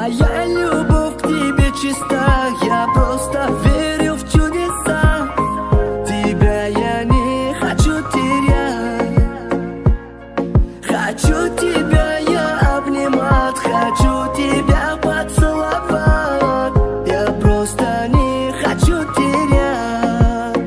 Моя любовь к тебе чиста, я просто верю в чудеса. Тебя я не хочу терять. Хочу тебя я обнимать, хочу тебя поцеловать. Я просто не хочу терять.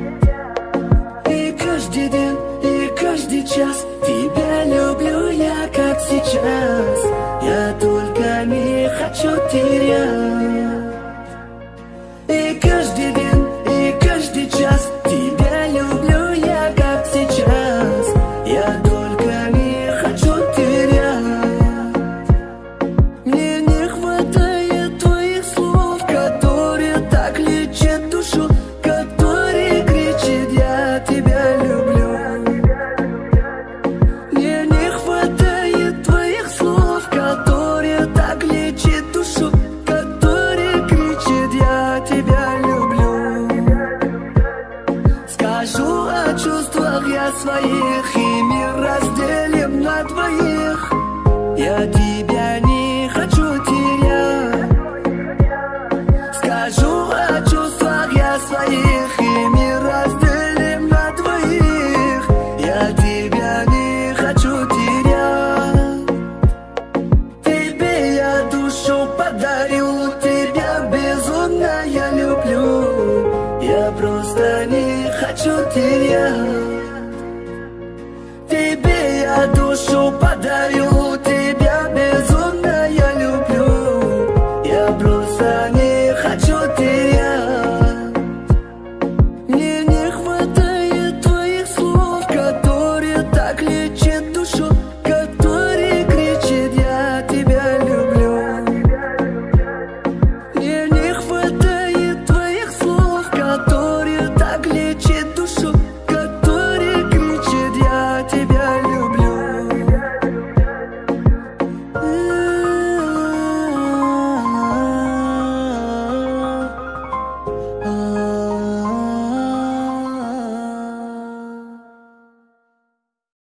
И каждый день, и каждый час тебя люблю я, как сейчас. Я только не хочу терять. И каждый день, и каждый час тебя люблю я, как сейчас. Я только не хочу терять. Мне не хватает твоих слов, которые так лечат душу, которые кричат: я тебя люблю. Мне не хватает твоих слов, которые так лечат душу, которые кричат: я тебя люблю. Скажу о чувствах я своих, и мир разделим на двоих. Я